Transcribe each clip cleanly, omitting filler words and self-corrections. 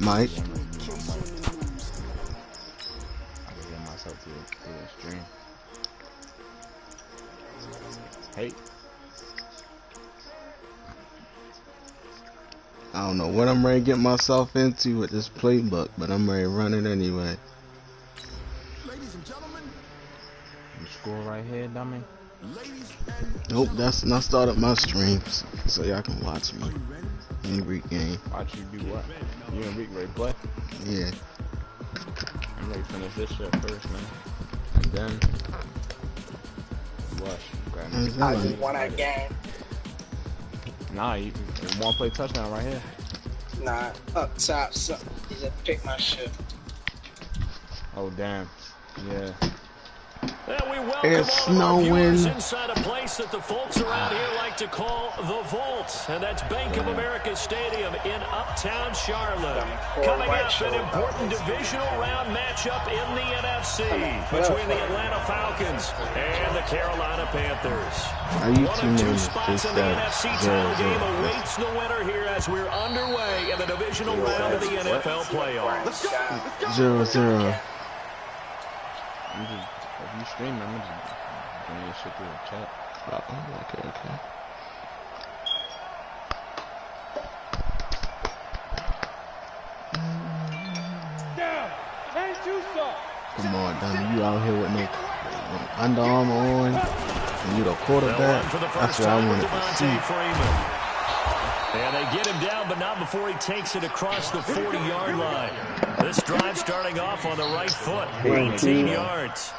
Mike. I get myself to the stream. Hey. I don't know what I'm ready to get myself into with this playbook, but I'm ready to run it anyway. Ladies and gentlemen. You score right here, dummy. Nope, that's not started my streams, so y'all can watch me in Greek game. Watch you do what? You and Rick ready to play? Yeah. I'm ready to finish this shit first, man. And then what? I just won that game. Nah, you want to play touchdown right here? Nah, up top, so he just picked my shit. Oh damn. Yeah. It's snowing. Inside a place that the folks around here like to call the Vault, and that's Bank of America Stadium in Uptown Charlotte. Coming up, an important divisional round matchup in the NFC between the Atlanta Falcons and the Carolina Panthers. One of two spots in the NFC title game awaits the winner here as we're underway in the divisional round of the NFL playoffs. 0-0. If you stream, I'm just bring your shit through the chat. Okay. Come on, dummy. You out here with no Under Armour on, and you the quarterback. That's what I wanted to see. And they get him down, but not before he takes it across the 40-yard line. This drive starting off on the right foot, 18 yards.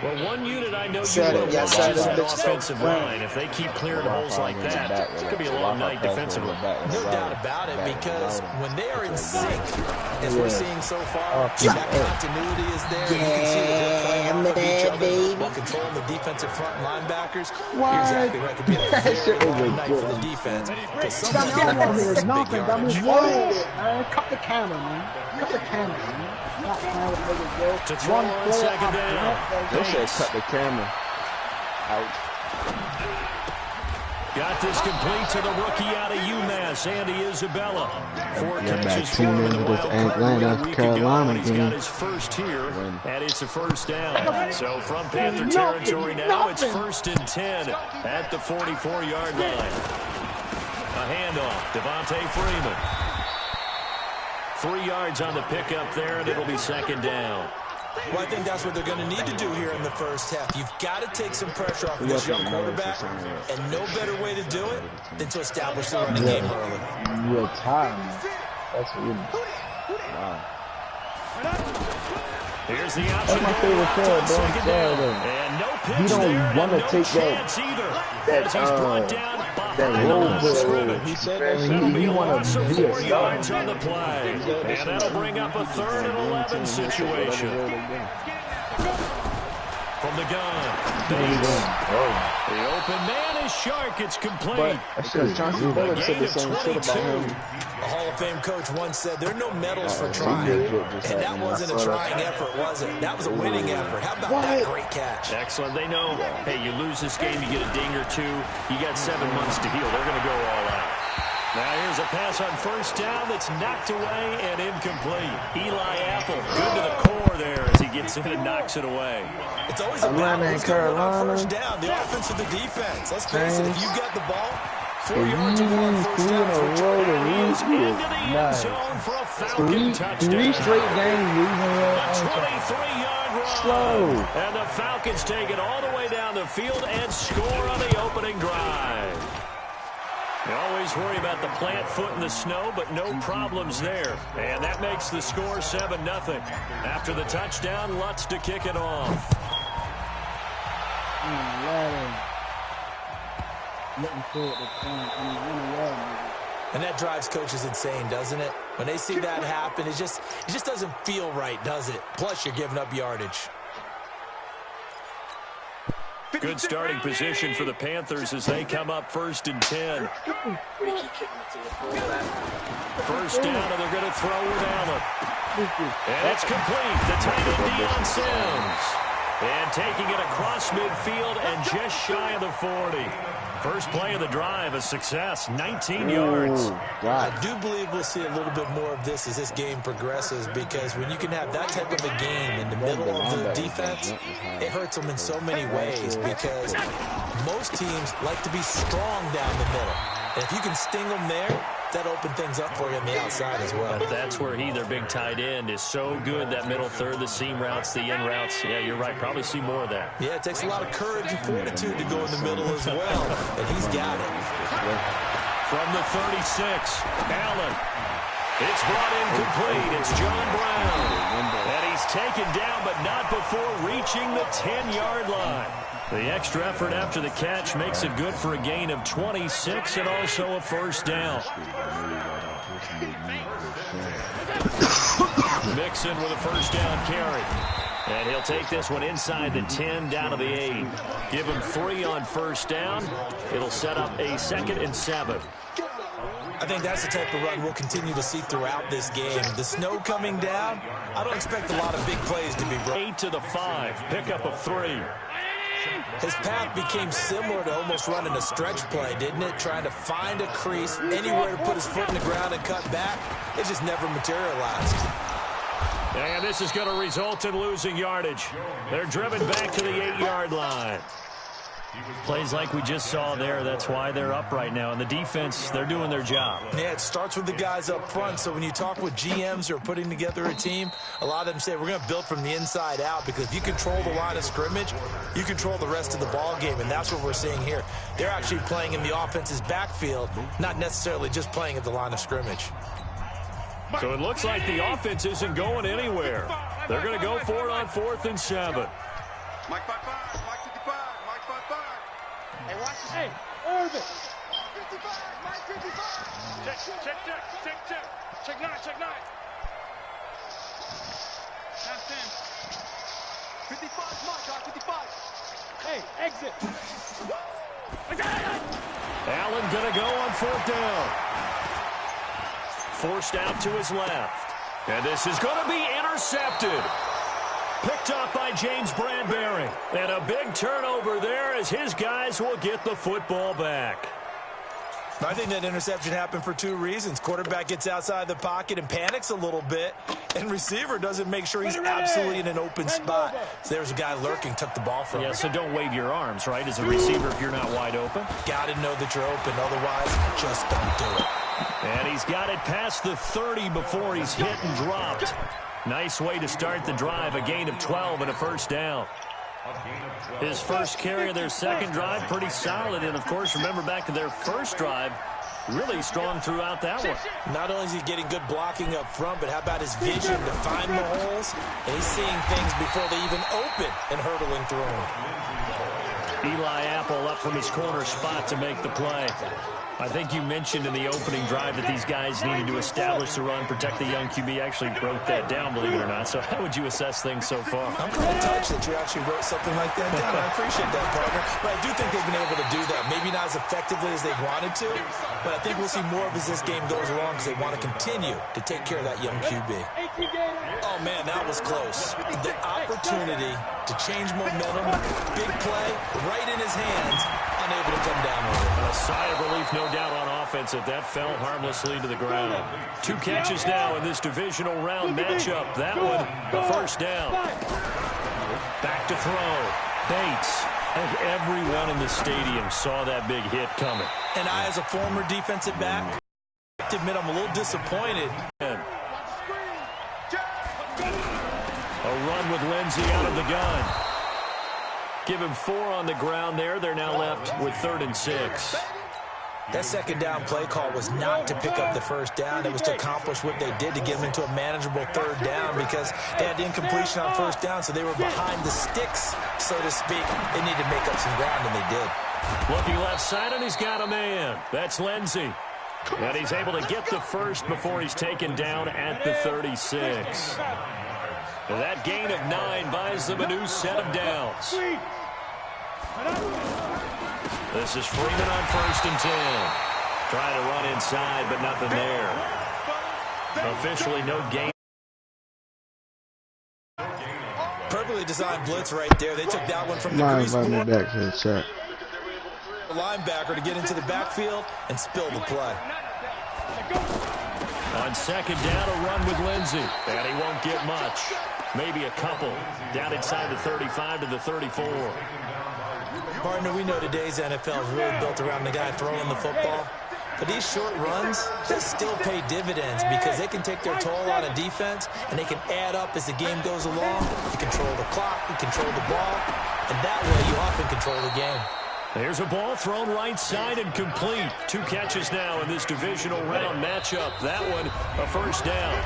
Well, one unit I know you will watch is that offensive line. If they keep clearing holes like that, it's going to be a long night defensively. No doubt about it, because when they are in sync, as we're seeing so far, that continuity is there. You can see that they're playing off of each other while controlling the defensive front linebackers. You're exactly right. It could be a very long night for the defense. Because some of them are big yardage. Cut the camera, man. Cut the camera, man. To throw on second down. They said cut the camera out. Got this complete to the rookie out of UMass, Andy Isabella. 4 catches for tune him in in the to wild this card Atlanta, a week Carolina ago. He's got game. his first here, and it's a first down. So from Panther territory now, it's 1st and 10 at the 44-yard line. A handoff, Devontae Freeman. 3 yards on the pickup there, and it'll be second down. Well, I think that's what they're going to need to do here in the first half. You've got to take some pressure off of this young quarterback, and no better way to do it than to establish the running game early. You're tired. That's what you mean. Wow. Here's the option. That's my favorite player, bro. And no pitch You don't there, want to no take chance that either. As he's brought down that behind roll the line of scrimmage. He said It'll be a want loss to of be 4 a star. yards on the play. And that'll bring up a 3rd and 11 situation. From the gun. The open man is Shark. It's complete. Johnson Phillips said the same shit about him. A Hall of Fame coach once said there are no medals for trying. And that wasn't a trying effort, was it? That was a winning effort. How about that great catch? Excellent. They know, hey, you lose this game, you get a ding or two. You got 7 months to heal. They're going to go all out. Now here's a pass on first down that's knocked away and incomplete. Eli Apple, good to the core there as he gets in and knocks it away. It's always a battle. Who's going to win on first down, the offense or the defense? Let's face it, if you got the ball, 4 yards or more on first down for Jordan, he is into the end zone for a Falcon touchdown. 3 straight games losing. A 23-yard run. Slow. And the Falcons take it all the way down the field and score on the opening drive. You always worry about the plant foot in the snow, but no problems there. And that makes the score 7-0. After the touchdown, Lutz to kick it off. And that drives coaches insane, doesn't it? When they see that happen, it just doesn't feel right, does it? Plus, you're giving up yardage. Good starting position for the Panthers as they come up 1st and 10. First down, and they're going to throw with Allen. And it's complete. The tight end, Deion Sims. And taking it across midfield and just shy of the 40. First play of the drive, a success, 19 yards. I do believe we'll see a little bit more of this as this game progresses, because when you can have that type of a game in the middle of the defense, it hurts them in so many ways, because most teams like to be strong down the middle. And if you can sting them there, that open things up for you on the outside as well. But that's where their big tight end, is so good, that middle third, the seam routes, the in routes. Yeah, you're right. Probably see more of that. Yeah, it takes a lot of courage and fortitude to go in the middle as well, and he's got it. From the 36, Allen. It's brought in complete. It's John Brown. And he's taken down, but not before reaching the 10-yard line. The extra effort after the catch makes it good for a gain of 26 and also a first down. Mixon with a first down carry. And he'll take this one inside the 10 down to the 8. Give him 3 on first down. It'll set up a 2nd and 7. I think that's the type of run we'll continue to see throughout this game. The snow coming down, I don't expect a lot of big plays to be brought. 8 to the 5, pickup of 3. His path became similar to almost running a stretch play, didn't it? Trying to find a crease, anywhere to put his foot in the ground and cut back. It just never materialized. And this is going to result in losing yardage. They're driven back to the 8-yard line. Plays like we just saw there, that's why they're up right now. And the defense, they're doing their job. Yeah, it starts with the guys up front. So when you talk with GMs who are putting together a team, a lot of them say we're going to build from the inside out, because if you control the line of scrimmage, you control the rest of the ball game, and that's what we're seeing here. They're actually playing in the offense's backfield, not necessarily just playing at the line of scrimmage. So it looks like the offense isn't going anywhere. They're going to go for it on 4th and 7. Mike 55, Mike 55, Mike 55. Hey, watch this. Hey, Irvin. 55, Mike 55. Check 9, check 9. Pass 10. 55, Mike, 55. Hey, exit. Allen going to go on 4th down. Forced out to his left. And this is going to be intercepted. Picked up by James Bradbury. And a big turnover there as his guys will get the football back. I think that interception happened for 2 reasons. Quarterback gets outside the pocket and panics a little bit, and receiver doesn't make sure he's absolutely in an open spot. So there's a guy lurking, took the ball from him. Yeah, so don't wave your arms, right, as a receiver if you're not wide open. Got to know that you're open, otherwise just don't do it. And he's got it past the 30 before he's hit and dropped. Nice way to start the drive, a gain of 12 and a first down. His first carry of their second drive, pretty solid. And, of course, remember back to their first drive, really strong throughout that one. Not only is he getting good blocking up front, but how about his vision to find the holes? And he's seeing things before they even open and hurdling through them. Eli Apple up from his corner spot to make the play. I think you mentioned in the opening drive that these guys needed to establish the run, protect the young QB. Actually wrote that down, believe it or not. So how would you assess things so far? I'm kind of touched that you actually wrote something like that down. I appreciate that, partner. But I do think they've been able to do that. Maybe not as effectively as they wanted to, but I think we'll see more of as this game goes along, because they want to continue to take care of that young QB. Oh, man, that was close. The opportunity to change momentum, big play, right in his hands, unable to come down with it. A sigh of relief, no doubt, on offense that fell harmlessly to the ground. 2 catches now in this divisional round matchup. That one, the first down. Back to throw. Bates. I think everyone in the stadium saw that big hit coming. And I, as a former defensive back, I have to admit I'm a little disappointed. A run with Lindsey out of the gun. Give him 4 on the ground there. They're now left with 3rd and 6. That second down play call was not to pick up the first down. It was to accomplish what they did, to get them into a manageable 3rd down, because they had the incompletion on first down, so they were behind the sticks, so to speak. They needed to make up some ground, and they did. Looking left side, and he's got a man. That's Lindsey. And he's able to get the first before he's taken down at the 36. That gain of 9 buys them a new set of downs. This is Freeman on 1st and 10. Trying to run inside, but nothing there. Officially no gain. Poorly designed blitz right there. They took that one from the crease. Invite me back to the chat. The linebacker to get into the backfield and spill the play. On second down, a run with Lindsey. And he won't get much. Maybe a couple. Down inside the 35 to the 34. Partner, we know today's NFL is really built around the guy throwing the football. But these short runs, they still pay dividends because they can take their toll on a defense and they can add up as the game goes along. You control the clock, you control the ball, and that way you often control the game. There's a ball thrown right side and complete. 2 catches now in this divisional round matchup. That one, a first down.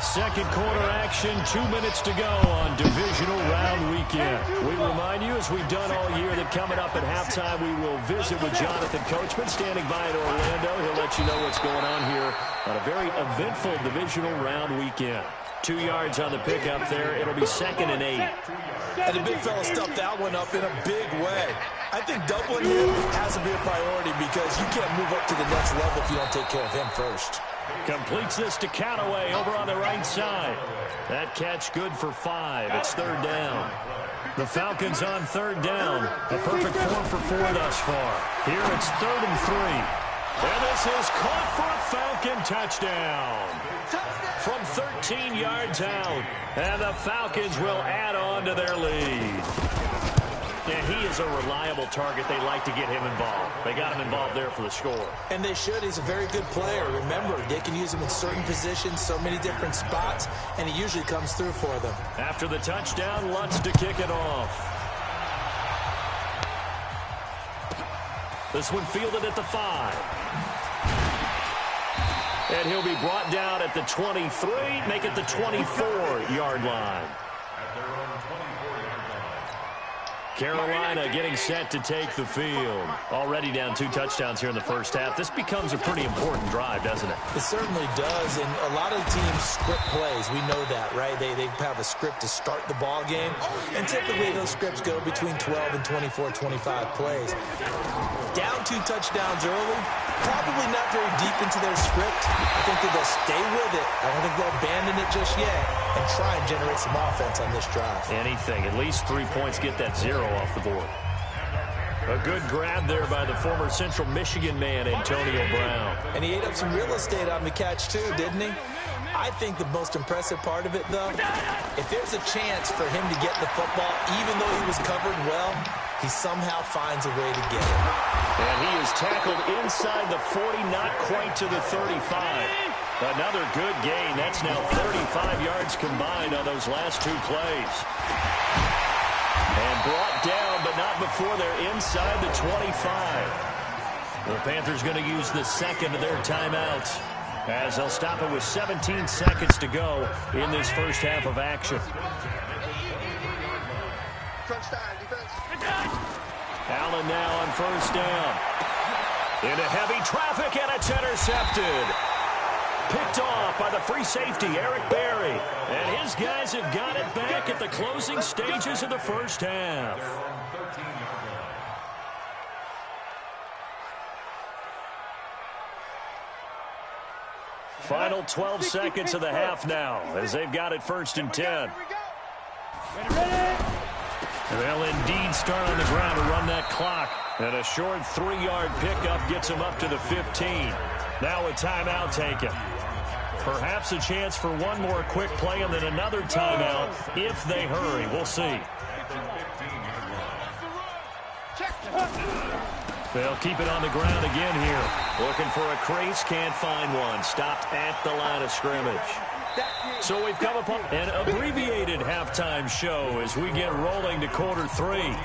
Second quarter action, 2 minutes to go on divisional round weekend. We remind you, as we've done all year, that coming up at halftime, we will visit with Jonathan Coachman standing by in Orlando. He'll let you know what's going on here on a very eventful divisional round weekend. 2 yards on the pickup there. It'll be 2nd and 8. And the big fella stuffed that one up in a big way. I think doubling him has to be a priority because you can't move up to the next level if you don't take care of him first. Completes this to Callaway over on the right side. That catch good for 5. It's 3rd down. The Falcons on 3rd down. A perfect 4 for 4 thus far. Here it's 3rd and 3. And this is caught for a Falcon touchdown. From 13 yards out. And the Falcons will add on to their lead. Yeah, he is a reliable target. They like to get him involved. They got him involved there for the score. And they should. He's a very good player. Remember, they can use him in certain positions, so many different spots, and he usually comes through for them. After the touchdown, Lutz to kick it off. This one fielded at the 5. And he'll be brought down at the 23, make it the 24-yard line. Carolina getting set to take the field. Already down 2 touchdowns here in the first half. This becomes a pretty important drive, doesn't it? It certainly does, and a lot of teams script plays. We know that, right? They have a script to start the ball game, and typically those scripts go between 12 and 24, 25 plays. Down 2 touchdowns early, probably not very deep into their script. I think that they'll stay with it. I don't think they'll abandon it just yet and try and generate some offense on this drive. Anything. At least 3 points, get that 0 off the board. A good grab there by the former Central Michigan man, Antonio Brown. And he ate up some real estate on the catch, too, didn't he? I think the most impressive part of it, though, if there's a chance for him to get the football, even though he was covered well, he somehow finds a way to get it. And he is tackled inside the 40, not quite to the 35. Another good gain. That's now 35 yards combined on those last 2 plays. And brought down, but not before they're inside the 25. The Panthers going to use the second of their timeouts, as they'll stop it with 17 seconds to go in this first half of action. Allen now on first down. Into heavy traffic, and it's intercepted. Picked off by the free safety, Eric Berry. And his guys have got it back at the closing stages of the first half. Final 12 seconds of the half now, as they've got it 1st and 10. They'll indeed start on the ground to run that clock. And a short 3-yard pickup gets them up to the 15. Now a timeout taken. Perhaps a chance for one more quick play and then another timeout if they hurry. We'll see. They'll keep it on the ground again here. Looking for a crease, can't find one. Stopped at the line of scrimmage. So we've come upon an abbreviated halftime show as we get rolling to quarter 3.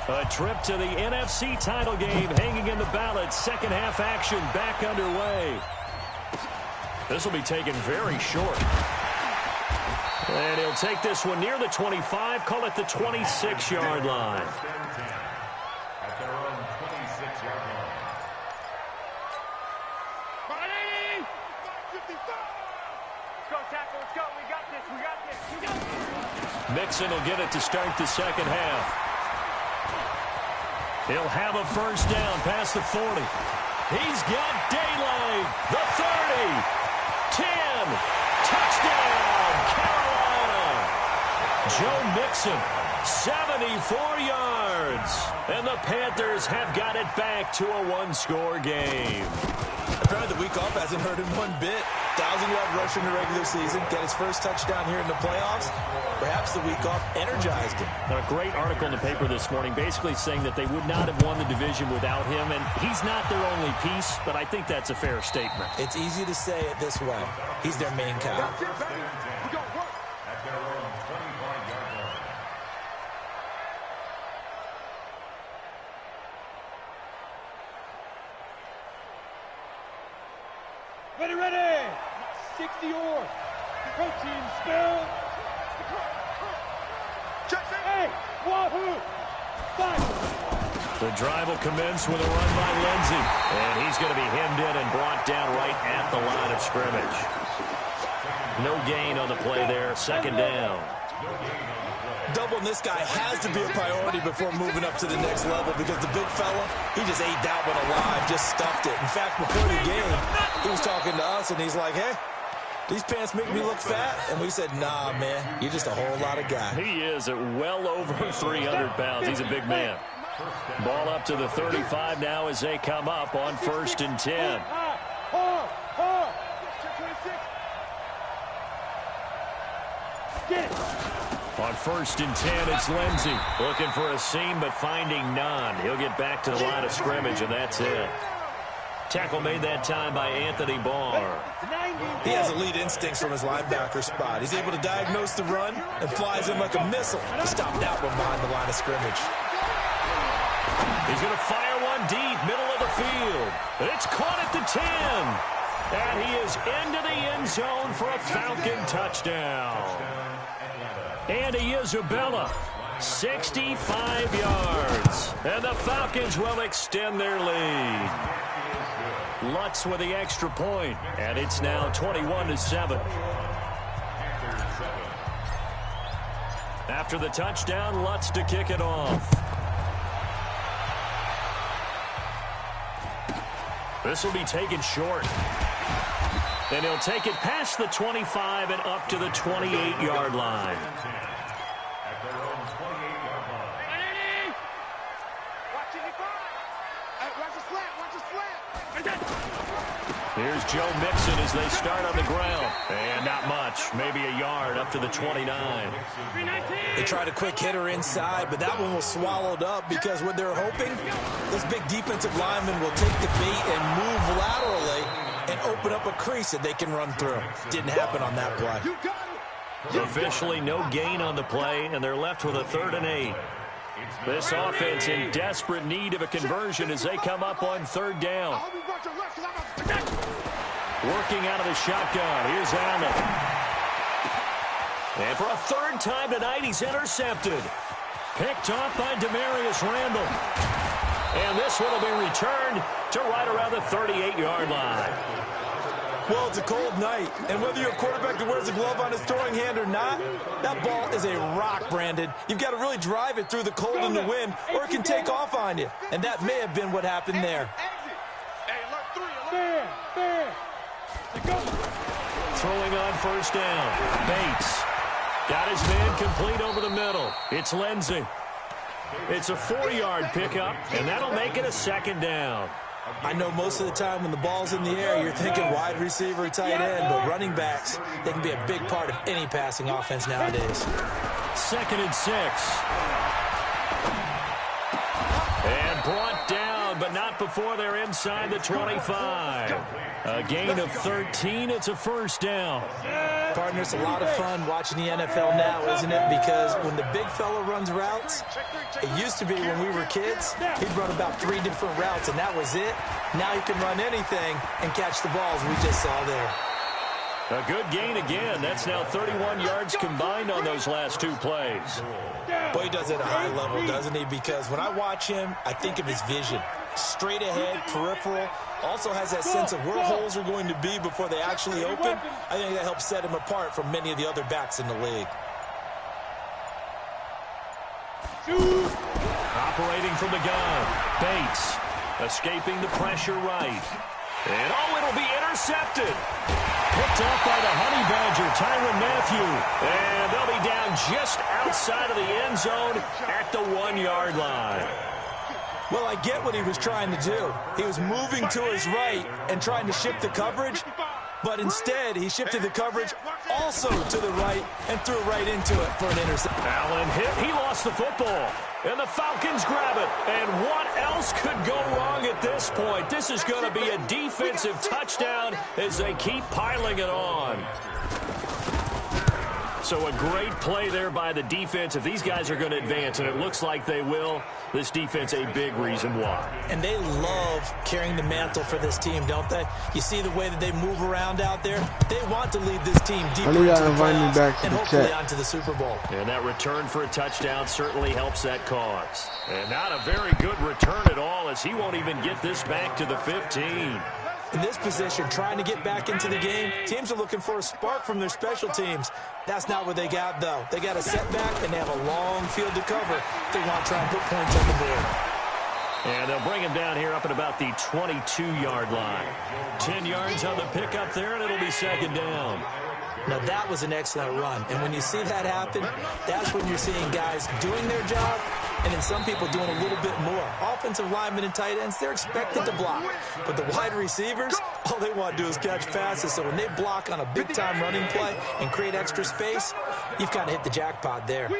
A trip to the NFC title game hanging in the balance. Second half action back underway. This will be taken very short. And he'll take this one near the 25, call it the 26-yard line. Mixon will get it to start the second half. He'll have a first down past the 40. He's got daylight. The 30, Touchdown, Carolina. Joe Mixon, 74 yards. And the Panthers have got it back to a one-score game. Apparently the week off hasn't hurt him one bit. 1,000-yard rush in the regular season. Get his first touchdown here in the playoffs. Perhaps the week off energized him. A great article in the paper this morning basically saying that they would not have won the division without him. And he's not their only piece, but I think that's a fair statement. It's easy to say it this way. He's their main guy. Ready. 60 or protein spill. Hey, wahoo! The drive will commence with a run by Lindsey. And he's going to be hemmed in and brought down right at the line of scrimmage. No gain on the play there. Second down. Doubling this guy has to be a priority before moving up to the next level because the big fella, he just ate that one alive, just stuffed it. In fact, before the game, he was talking to us, and he's like, hey, these pants make me look fat. And we said, nah, man, you're just a whole lot of guy. He is at well over 300 pounds. He's a big man. Ball up to the 35 now as they come up on 1st and 10. Get it. On 1st and 10, it's Lindsey. Looking for a seam, but finding none. He'll get back to the line of scrimmage, and that's it. Tackle made that time by Anthony Barr. He has elite instincts from his linebacker spot. He's able to diagnose the run and flies in like a missile to stop that one behind the line of scrimmage. He's going to fire one deep, middle of the field. It's caught at the 10. And he is into the end zone for a Falcon touchdown. Andy Isabella, 65 yards. And the Falcons will extend their lead. Lutz with the extra point, and it's now 21-7. After the touchdown, Lutz to kick it off. This will be taken short. And he'll take it past the 25 and up to the 28-yard line. Here's Joe Mixon as they start on the ground. And not much, maybe a yard up to the 29. They tried a quick hitter inside, but that one was swallowed up because what they're hoping, this big defensive lineman will take the bait and move laterally and open up a crease that they can run through. Didn't happen on that play. Officially no gain on the play, and they're left with a 3rd and 8. This offense in desperate need of a conversion as they come up on 3rd down. Working out of the shotgun. Here's Allen. And for a 3rd time tonight, he's intercepted. Picked off by Demarius Randall. And this one will be returned to right around the 38-yard line. Well, it's a cold night, and whether you're a quarterback that wears a glove on his throwing hand or not, that ball is a rock, Brandon. You've got to really drive it through the cold and the wind, or it can take off on you. And that may have been what happened there. Throwing on 1st down. Bates got his man complete over the middle. It's Lindsey. It's a 4-yard pickup, and that'll make it a 2nd down. I know most of the time when the ball's in the air, you're thinking wide receiver, tight end, but running backs, they can be a big part of any passing offense nowadays. 2nd and 6. And brought down, but not before they're inside the 25. A gain of 13. It's a 1st down. Partner, it's a lot of fun watching the NFL now, isn't it? Because when the big fella runs routes, it used to be when we were kids, he'd run about 3 different routes, and that was it. Now he can run anything and catch the balls we just saw there. A good gain again. That's now 31 yards combined on those last 2 plays. Boy, he does it at a high level, doesn't he? Because when I watch him, I think of his vision. Straight ahead, peripheral, also has that sense of where holes are going to be before they actually open. I think that helps set him apart from many of the other backs in the league. Operating from the gun, Bates escaping the pressure right. And it'll be intercepted. Picked up by the Honey Badger, Tyrann Mathieu. And they'll be down just outside of the end zone at the 1-yard line. Well, I get what he was trying to do. He was moving to his right and trying to shift the coverage, but instead he shifted the coverage also to the right and threw right into it for an interception. Allen hit. He lost the football. And the Falcons grab it. And what else could go wrong at this point? This is going to be a defensive touchdown as they keep piling it on. So a great play there by the defense. If these guys are going to advance, and it looks like they will, this defense a big reason why. And they love carrying the mantle for this team, don't they? You see the way that they move around out there? They want to lead this team deeper into the playoffs and hopefully onto the Super Bowl. And that return for a touchdown certainly helps that cause. And not a very good return at all, as he won't even get this back to the 15. In this position, trying to get back into the game, teams are looking for a spark from their special teams. That's not what they got, though. They got a setback, and they have a long field to cover if they want to try and put points on the board. And they'll bring him down here up at about the 22-yard line. 10 yards on the pickup there, and it'll be second down. Now, that was an excellent run. And when you see that happen, that's when you're seeing guys doing their job and then some people doing a little bit more. Offensive linemen and tight ends, they're expected to block. But the wide receivers, all they want to do is catch passes. So when they block on a big-time running play and create extra space, you've kind of hit the jackpot there.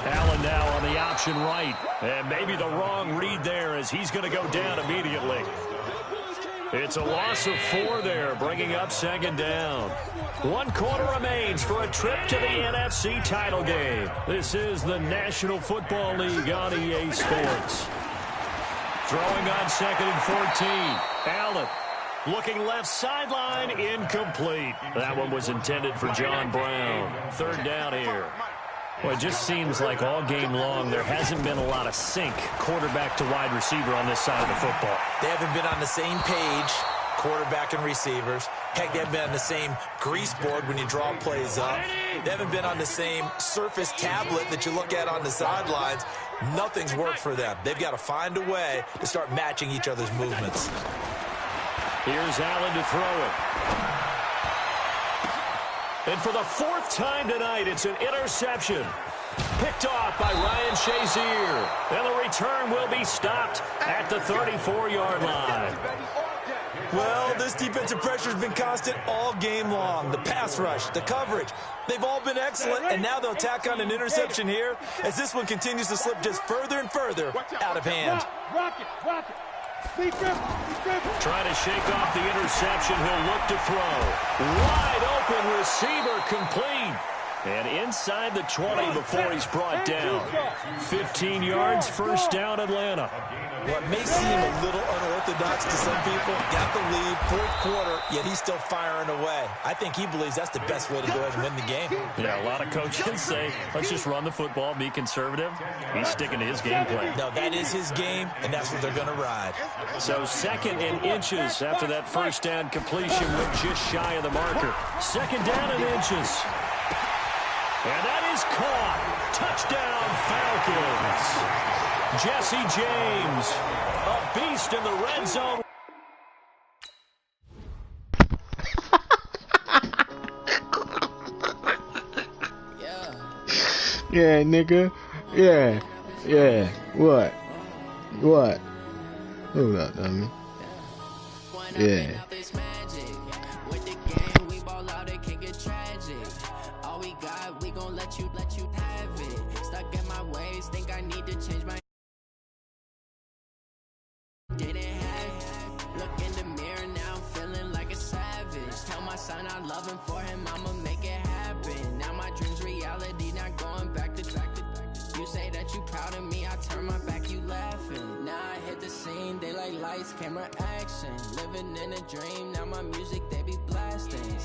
Allen now on the option right. And maybe the wrong read there as he's going to go down immediately. It's a loss of 4 there, bringing up second down. 1 quarter remains for a trip to the NFC title game. This is the National Football League on EA Sports. Throwing on 2nd and 14. Allen looking left sideline, incomplete. That one was intended for John Brown. 3rd down here. Well, it just seems like all game long there hasn't been a lot of sync quarterback to wide receiver on this side of the football. They haven't been on the same page, quarterback and receivers. Heck, they haven't been on the same grease board when you draw plays up. They haven't been on the same surface tablet that you look at on the sidelines. Nothing's worked for them. They've got to find a way to start matching each other's movements. Here's Allen to throw it. And for the 4th time tonight, it's an interception. Picked off by Ryan Shazier. And the return will be stopped at the 34-yard line. Well, this defensive pressure has been constant all game long. The pass rush, the coverage, they've all been excellent. And now they'll tack on an interception here as this one continues to slip just further and further out of hand. Rock it. Trying to shake off the interception. He'll look to throw. Wide open receiver, complete. And inside the 20 before he's brought down. 15 yards, first down, Atlanta. What may seem a little unorthodox to some people, got the lead, 4th quarter, yet he's still firing away. I think he believes that's the best way to go ahead and win the game. Yeah, a lot of coaches say, let's just run the football, be conservative. He's sticking to his game plan. No, that is his game, and that's what they're going to ride. So 2nd and inches after that first down completion went just shy of the marker. 2nd down and inches. And that is caught. Touchdown, Falcons. Jesse James, a beast in the red zone. Yeah, nigga. Yeah. What? Hold up, dummy. Yeah. Camera action, living in a dream. Now my music, they be blasting.